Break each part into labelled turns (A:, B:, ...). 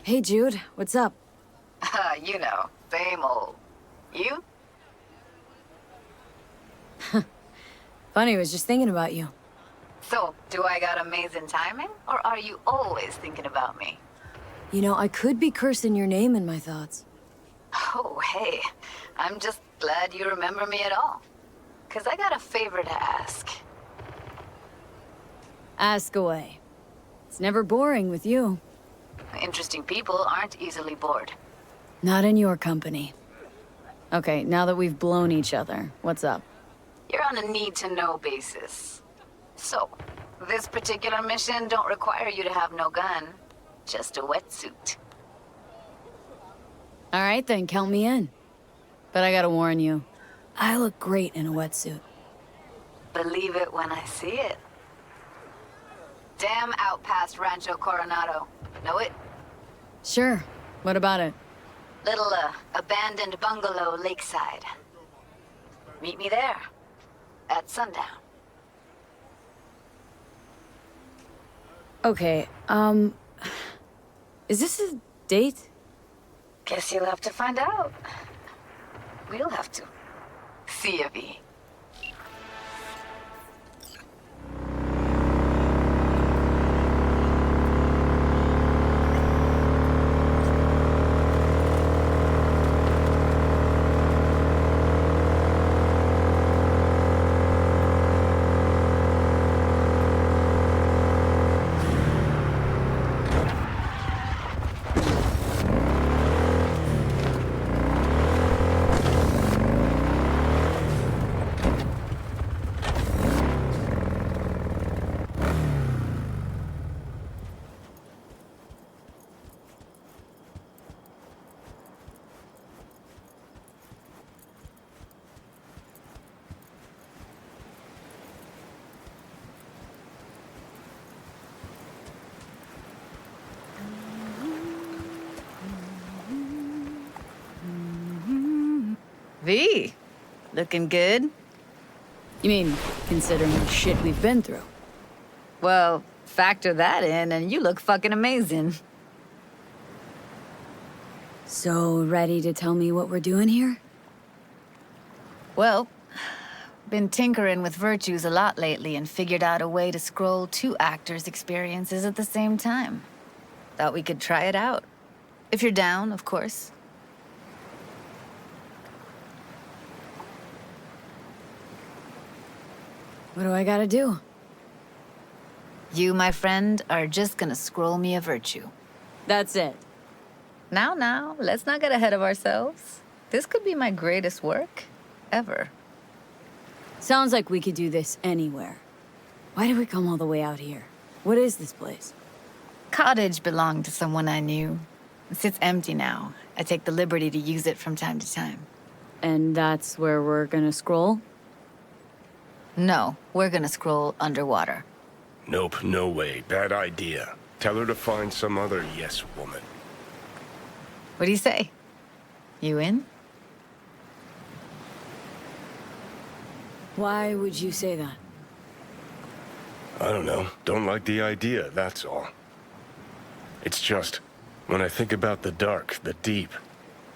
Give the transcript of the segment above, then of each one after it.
A: Hey, Jude. What's up?
B: You know, same old. You?
A: Funny, was just thinking about you.
B: So, do I got amazing timing? Or are you always thinking about me?
A: You know, I could be cursing your name in my thoughts.
B: Oh, hey. I'm just glad you remember me at all. 'Cause I got a favor to ask.
A: Ask away. It's never boring with you.
B: Interesting people aren't easily bored.
A: Not in your company. Okay, now that we've blown each other, what's up?
B: You're on a need-to-know basis. So, this particular mission don't require you to have no gun. Just a wetsuit.
A: All right then, count me in. But I gotta warn you, I look great in a wetsuit.
B: Believe it when I see it. Dam out past Rancho Coronado. Know it?
A: Sure, what about it?
B: Little, abandoned bungalow lakeside. Meet me there. At sundown.
A: Okay, is this a date?
B: Guess you'll have to find out. We'll have to. See ya, V.
C: V, looking good?
A: You mean, considering the shit we've been through?
C: Well, factor that in and you look fucking amazing.
A: So, ready to tell me what we're doing here?
C: Well, been tinkering with virtues a lot lately and figured out a way to scroll two actors' experiences at the same time. Thought we could try it out. If you're down, of course.
A: What do I gotta do?
C: You, my friend, are just gonna scroll me a virtue.
A: That's it.
C: Now, let's not get ahead of ourselves. This could be my greatest work ever.
A: Sounds like we could do this anywhere. Why did we come all the way out here? What is this place?
C: Cottage belonged to someone I knew. It sits empty now. I take the liberty to use it from time to time.
A: And that's where we're gonna scroll?
C: No, we're gonna scroll underwater.
D: Nope, no way. Bad idea. Tell her to find some other yes woman.
C: What do you say? You in?
A: Why would you say that?
D: I don't know. Don't like the idea, that's all. It's just, when I think about the dark, the deep,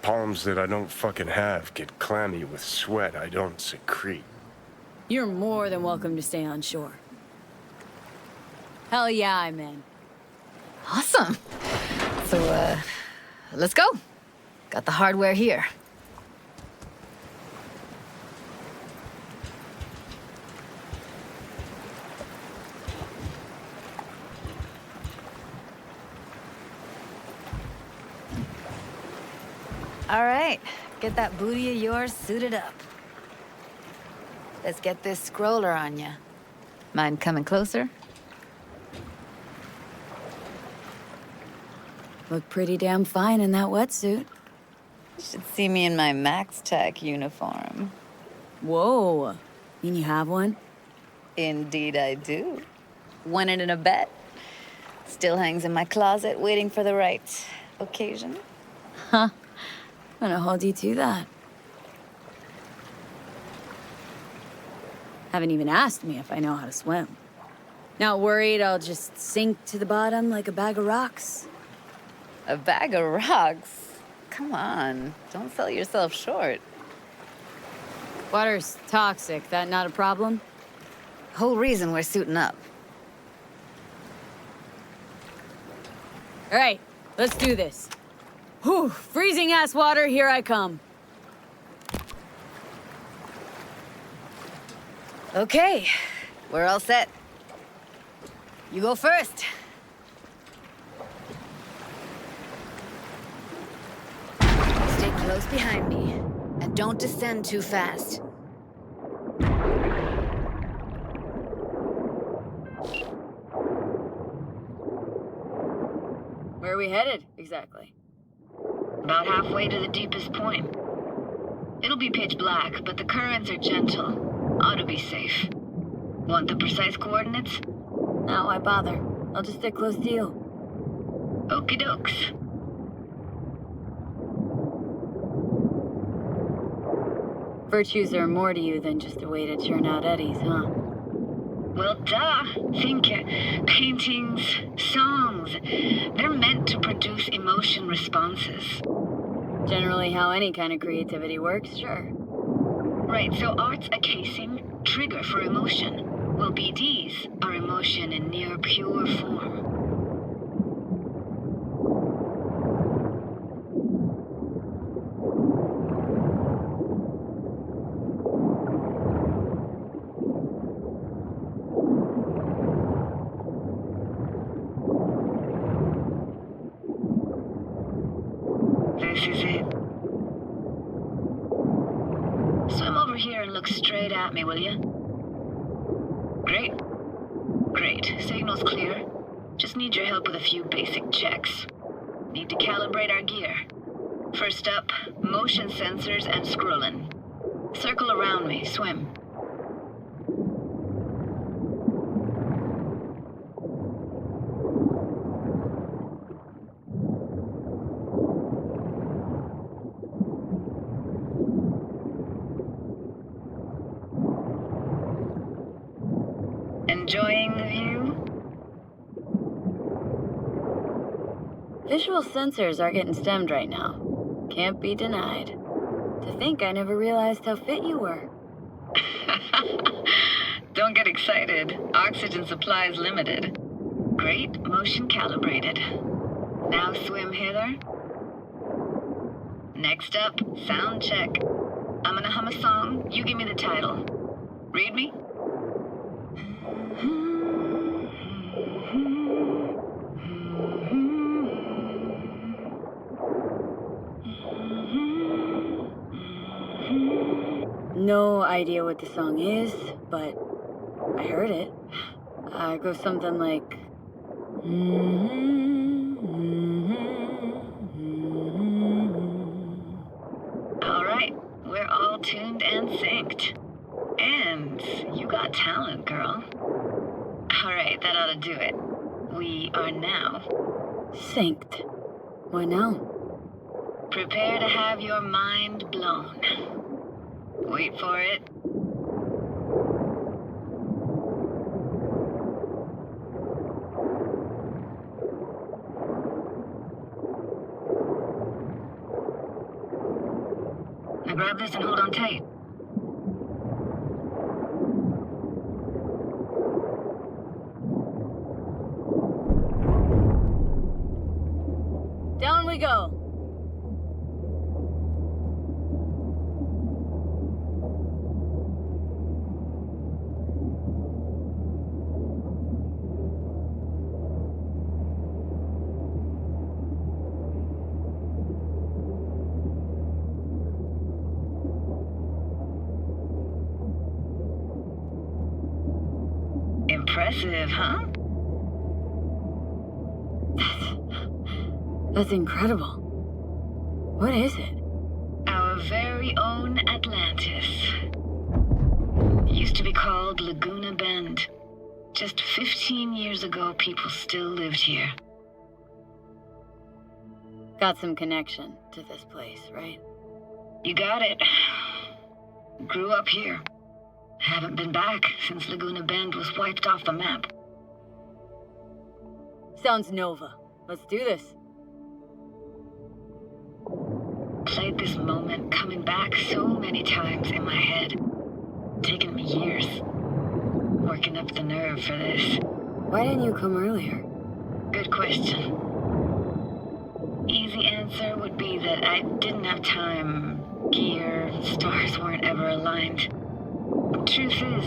D: palms that I don't fucking have get clammy with sweat I don't secrete.
A: You're more than welcome to stay on shore. Hell yeah, I'm in.
C: Awesome. So, let's go. Got the hardware here. All right, get that booty of yours suited up. Let's get this scroller on ya. Mind coming closer?
A: Look pretty damn fine in that wetsuit.
C: You should see me in my Max Tech uniform.
A: Whoa. Mean you have one?
C: Indeed I do. Won it in a bet. Still hangs in my closet waiting for the right occasion.
A: Huh. I'm gonna hold you to that. Haven't even asked me if I know how to swim. Not worried I'll just sink to the bottom like a bag of rocks?
C: A bag of rocks? Come on, don't sell yourself short.
A: Water's toxic, that not a problem?
C: Whole reason we're suiting up.
A: All right, let's do this. Whew, freezing ass water, here I come.
C: Okay, we're all set. You go first. Stay close behind me, and don't descend too fast.
A: Where are we headed, exactly?
B: About halfway to the deepest point. It'll be pitch black, but the currents are gentle. Ought to be safe. Want the precise coordinates?
A: No, why bother? I'll just stick close to you.
B: Okie dokes.
A: Virtues are more to you than just a way to churn out eddies, huh?
B: Well, duh. Think paintings, songs. They're meant to produce emotion responses.
A: Generally how any kind of creativity works, sure.
B: Right, so art's a casing, trigger for emotion. Well, BDs are emotion in near pure form. This is it. Swim over here and look straight at me, will you? Great. Great. Signal's clear. Just need your help with a few basic checks. Need to calibrate our gear. First up, motion sensors and scrolling. Circle around me. Swim. Enjoying the view?
A: Visual sensors are getting stemmed right now. Can't be denied. To think I never realized how fit you were.
B: Don't get excited. Oxygen supply is limited. Great, motion calibrated. Now swim hither. Next up, sound check. I'm gonna hum a song. You give me the title. Read me?
A: No idea what the song is, but I heard it. It goes something like...
B: All right, we're all tuned and synced. And you got talent, girl. All right, that ought to do it. We are now.
A: Synced. What now?
B: Prepare to have your mind blown. Wait for it. Now grab this and hold on tight.
A: Down we go.
B: Impressive, huh?
A: That's incredible. What is it?
B: Our very own Atlantis. Used to be called Laguna Bend. Just 15 years ago, people still lived here.
A: Got some connection to this place, right?
B: You got it. Grew up here. Haven't been back since Laguna Bend was wiped off the map.
A: Sounds Nova. Let's do this.
B: this moment coming back so many times in my head. Taken me years. Working up the nerve for this.
A: Why didn't you come earlier?
B: Good question. Easy answer would be that I didn't have time, gear, stars weren't ever aligned. Truth is,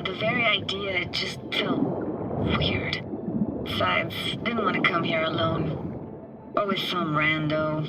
B: the very idea just felt weird. Besides, didn't want to come here alone. Or with some rando.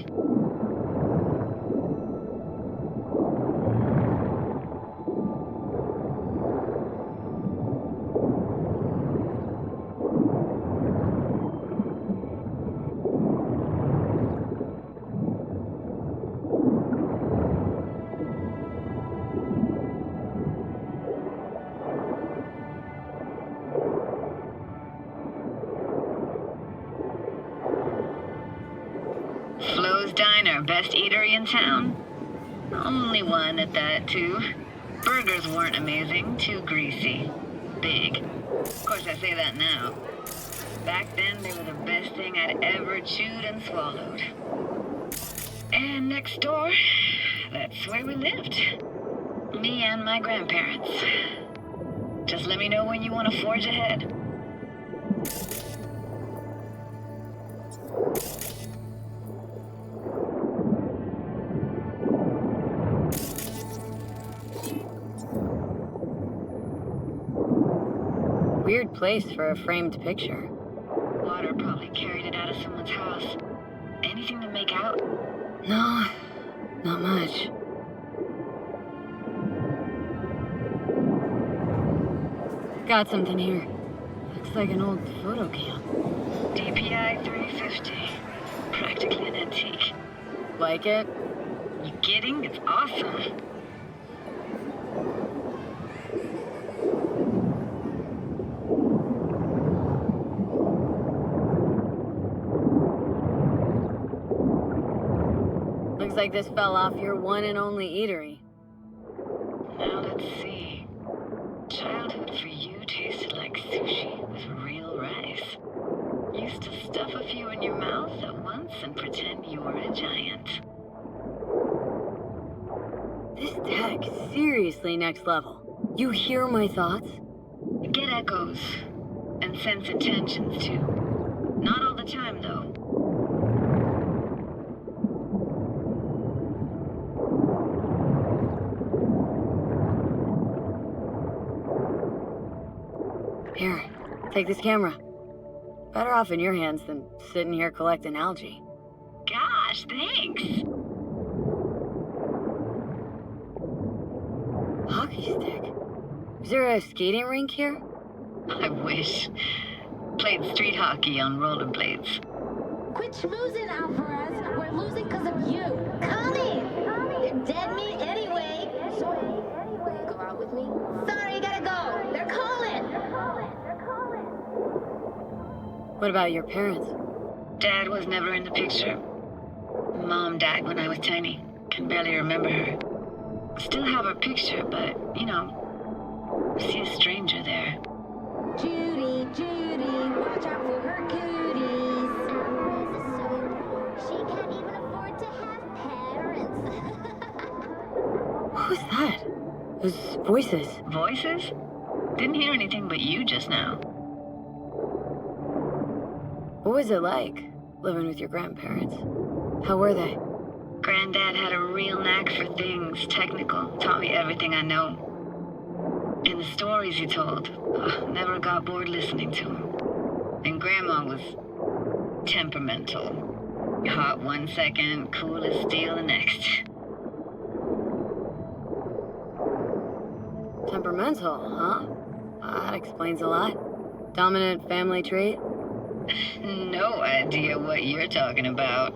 B: Flo's Diner, best eatery in town? Only one at that, too. Burgers weren't amazing, too greasy. Big. Of course, I say that now. Back then, they were the best thing I'd ever chewed and swallowed. And next door, that's where we lived. Me and my grandparents. Just let me know when you want to forge ahead.
A: Weird place for a framed picture.
B: Water probably carried it out of someone's house. Anything to make out?
A: No, not much. Got something here. Looks like an old photo cam.
B: DPI 350. Practically an antique.
A: Like it?
B: You kidding? It's awesome.
A: Looks like this fell off your one and only eatery.
B: Now let's see. Childhood for you tasted like sushi with real rice. Used to stuff a few in your mouth at once and pretend you were a giant.
A: This tech, seriously next level. You hear my thoughts?
B: Get echoes. And sense intentions, too. Not all the time, though.
A: Here, take this camera. Better off in your hands than sitting here collecting algae.
B: Gosh, thanks.
A: Hockey stick? Is there a skating rink here?
B: I wish. Played street hockey on rollerblades.
E: Quit schmoozing, Alvarez. We're losing because of you. Coming! You're dead meat anyway. Will you go out with me? Sorry, gotta go. They're calling.
A: What about your parents?
B: Dad was never in the picture. Mom died when I was tiny. Can barely remember her. Still have her picture, but, you know, see a stranger there.
E: Judy, watch out for her cooties. She can't even afford to have parents.
A: Who's that? Those voices.
B: Voices? Didn't hear anything but you just now.
A: What was it like, living with your grandparents? How were they?
B: Granddad had a real knack for things technical, taught me everything I know. And the stories he told, never got bored listening to him. And Grandma was temperamental. Hot one second, cool as steel the next.
A: Temperamental, huh? That explains a lot. Dominant family trait?
B: No idea what you're talking about.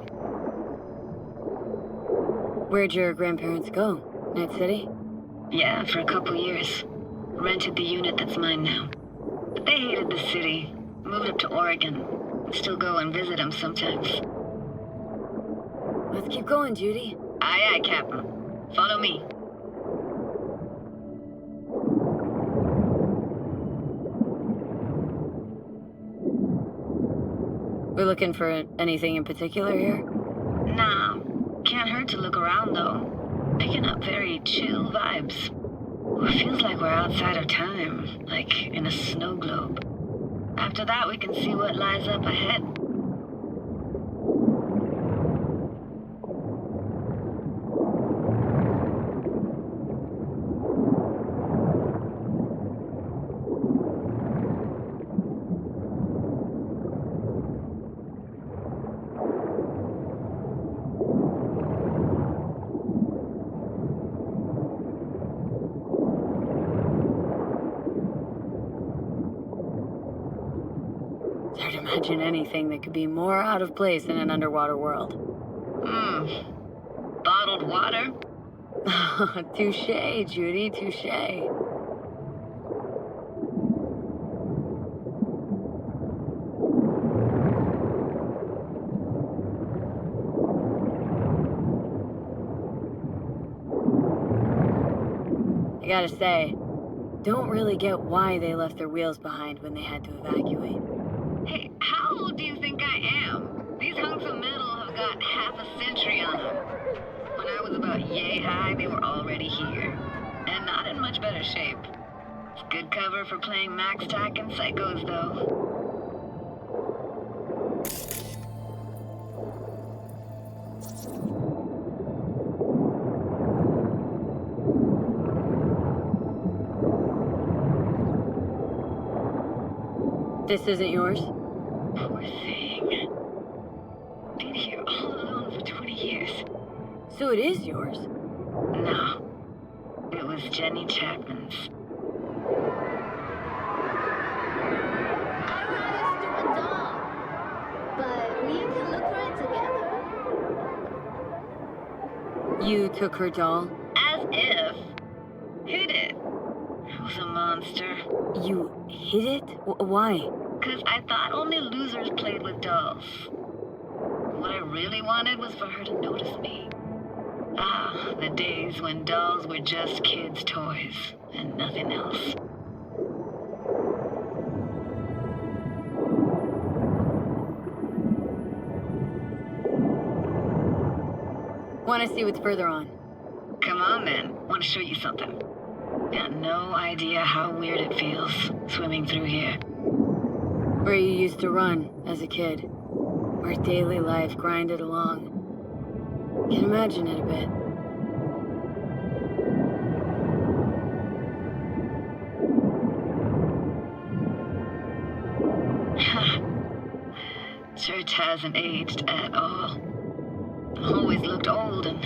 A: Where'd your grandparents go? Night City?
B: Yeah, for a couple years. Rented the unit that's mine now. But they hated the city. Moved up to Oregon. Still go and visit them sometimes.
A: Let's keep going, Judy.
B: Aye, aye, Captain. Follow me.
A: We're looking for anything in particular here?
B: Nah. Can't hurt to look around, though. Picking up very chill vibes. It feels like we're outside of time, like in a snow globe. After that, we can see what lies up ahead.
A: It's hard to imagine anything that could be more out of place in an underwater world.
B: Bottled water?
A: Touche, Judy, touche. I gotta say, don't really get why they left their wheels behind when they had to evacuate.
B: Hey, how old do you think I am? These hunks of metal have got half a century on them. When I was about yay high, they were already here. And not in much better shape. It's good cover for playing Max Tack and Psychos, though.
A: This isn't yours?
B: Poor thing. Been here all alone for 20 years.
A: So it is yours.
B: No. It was Jenny Chapman's.
E: I don't have a stupid doll. But we can look for it together.
A: You took her doll?
B: As if. Hid it. I was a monster.
A: You hid it? Why?
B: Because I thought only losers played with dolls. What I really wanted was for her to notice me. Ah, the days when dolls were just kids' toys and nothing else.
A: Want to see what's further on?
B: Come on then, want to show you something. Got no idea how weird it feels swimming through here.
A: Where you used to run as a kid. Where daily life grinded along. Can imagine it a bit.
B: Church hasn't aged at all. Always looked old and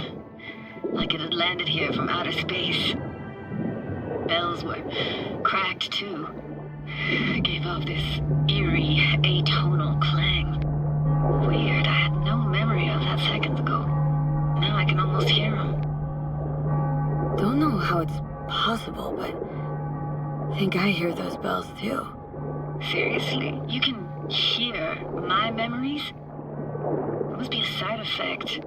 B: like it had landed here from outer space. Bells were cracked too. Gave off this eerie, atonal clang. Weird, I had no memory of that seconds ago. Now I can almost hear them.
A: Don't know how it's possible, but I think I hear those bells too.
B: Seriously, you can hear my memories? It must be a side effect.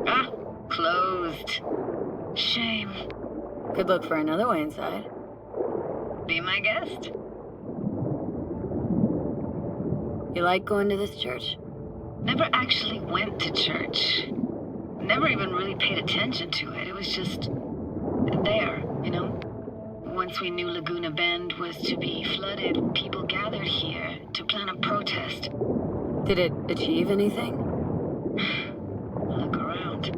B: Ah, closed. Shame.
A: Could look for another way inside.
B: Be my guest.
A: You like going to this church?
B: Never actually went to church. Never even really paid attention to it. It was just there, you know? Once we knew Laguna Bend was to be flooded, people gathered here to plan a protest.
A: Did it achieve anything?
B: Look around.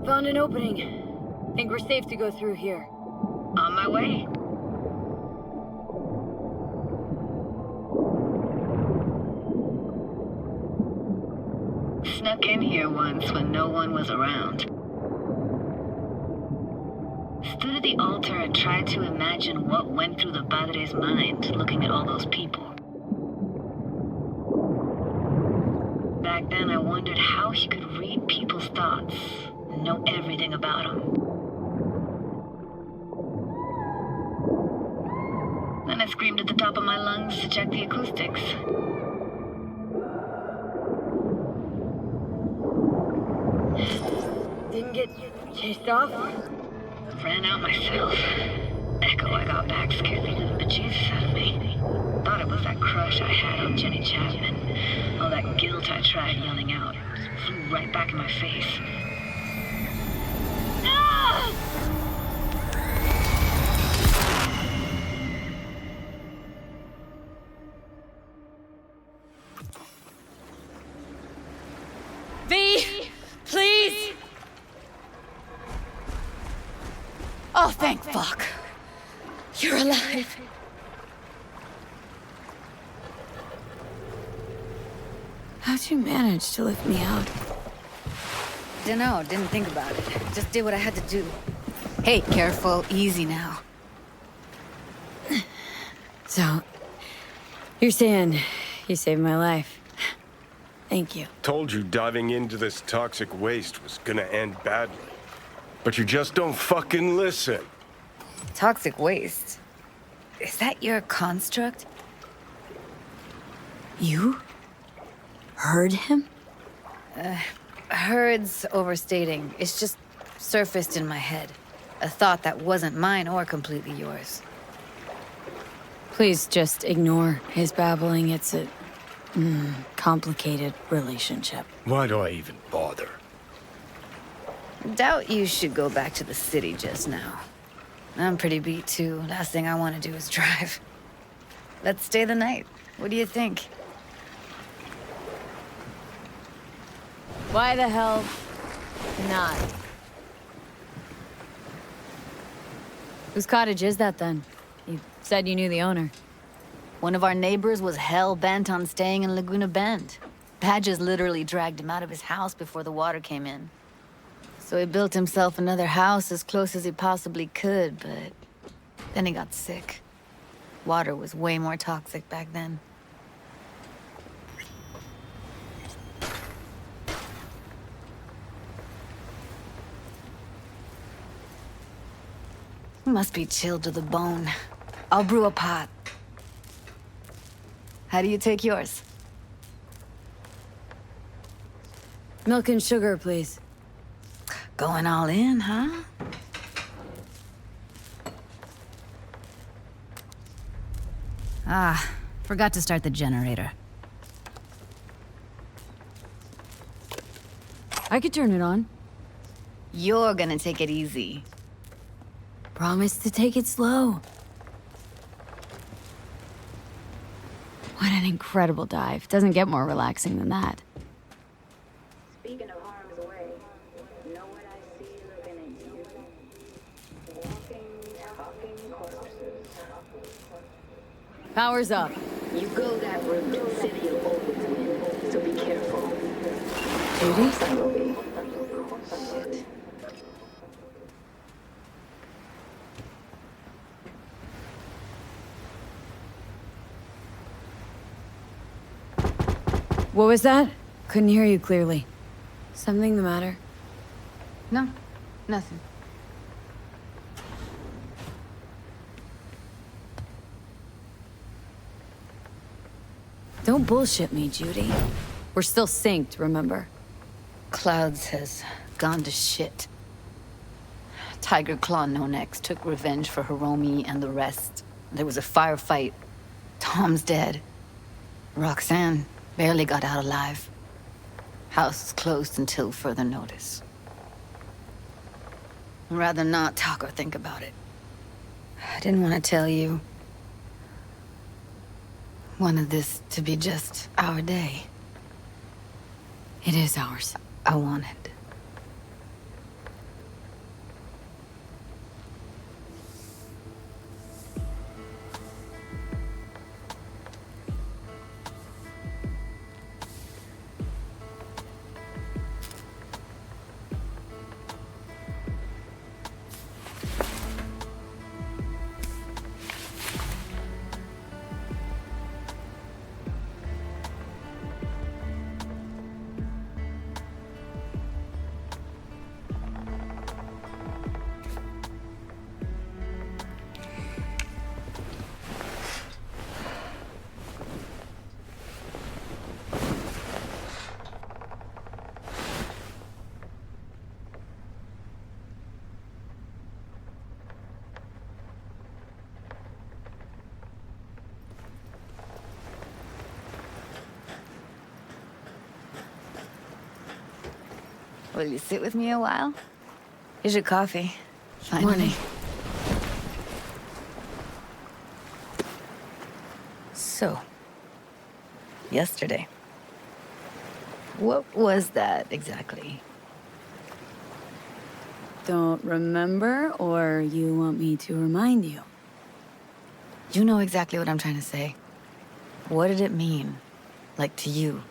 A: Found an opening. Think we're safe to go through here.
B: On my way. Snuck in here once when no one was around. Stood at the altar and tried to imagine what went through the padre's mind looking at all those people. Back then, I wondered how he could read people's thoughts and know everything about them. Then I screamed at the top of my lungs to check the acoustics.
A: Didn't get chased off?
B: Ran out myself. Echo I got back scared the living bejesus out of me. Thought it was that crush I had on Jenny Chapman. All that guilt I tried yelling out just flew right back in my face. No!
C: V! Please! Oh, thank fuck. You're alive.
A: How'd you manage to lift me out?
C: Dunno, didn't think about it. Just did what I had to do. Hey, careful, easy now.
A: So, you're saying you saved my life. Thank you.
D: Told you diving into this toxic waste was gonna end badly. But you just don't fucking listen.
C: Toxic waste? Is that your construct?
A: You? Heard him?
C: Heard's overstating. It's just surfaced in my head. A thought that wasn't mine or completely yours.
A: Please just ignore his babbling. It's a complicated relationship.
D: Why do I even bother?
C: Doubt you should go back to the city just now. I'm pretty beat too. Last thing I want to do is drive. Let's stay the night. What do you think?
A: Why the hell not? Whose cottage is that then? You said you knew the owner.
C: One of our neighbors was hell-bent on staying in Laguna Bend. Badges literally dragged him out of his house before the water came in. So he built himself another house as close as he possibly could, but then he got sick. Water was way more toxic back then. Must be chilled to the bone. I'll brew a pot. How do you take yours?
A: Milk and sugar, please.
C: Going all in, huh? Ah, forgot to start the generator.
A: I could turn it on.
C: You're gonna take it easy.
A: Promise to take it slow. What an incredible dive. Doesn't get more relaxing than that.
B: Speaking of harm's way, you know what I see looking at you? Walking, talking corpses.
A: Power's up.
B: You go that route, city will always win, so be careful.
A: Judy?
B: Shit.
A: What was that? Couldn't hear you clearly. Something the matter?
C: No, nothing.
A: Don't bullshit me, Judy. We're still synced, remember?
C: Clouds has gone to shit. Tiger Claw No Next took revenge for Hiromi and the rest. There was a firefight. Tom's dead. Roxanne barely got out alive. House is closed until further notice. I'd rather not talk or think about it. I didn't want to tell you. Wanted this to be just our day.
A: It is ours.
C: I wanted. Will you sit with me a while? Here's your coffee. Finally.
A: Morning.
C: So, yesterday. What was that exactly?
A: Don't remember, or you want me to remind you?
C: You know exactly what I'm trying to say. What did it mean? Like, to you?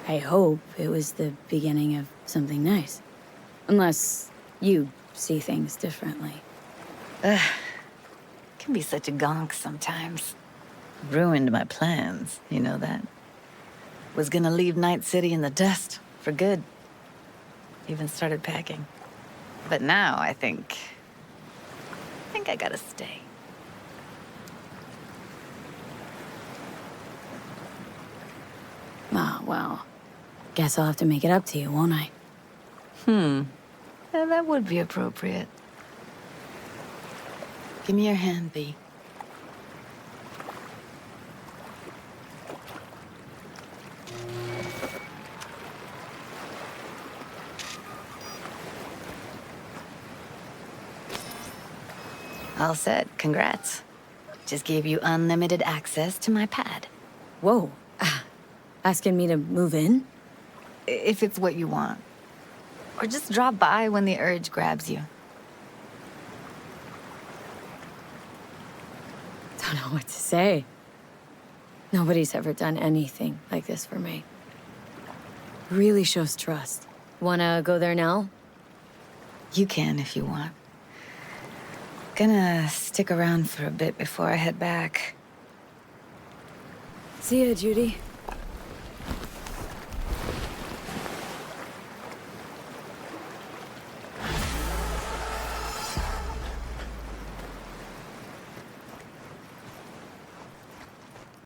A: I hope it was the beginning of something nice. Unless you see things differently.
C: Can be such a gonk sometimes. Ruined my plans, you know that? Was gonna leave Night City in the dust, for good. Even started packing. But now I think I gotta stay.
A: Ah, well, guess I'll have to make it up to you, won't I?
C: Yeah, that would be appropriate. Give me your hand, B. All set. Congrats. Just gave you unlimited access to my pad.
A: Whoa. Asking me to move in?
C: If it's what you want. Or just drop by when the urge grabs you.
A: Don't know what to say. Nobody's ever done anything like this for me. Really shows trust. Wanna go there now?
C: You can if you want. Gonna stick around for a bit before I head back.
A: See ya, Judy.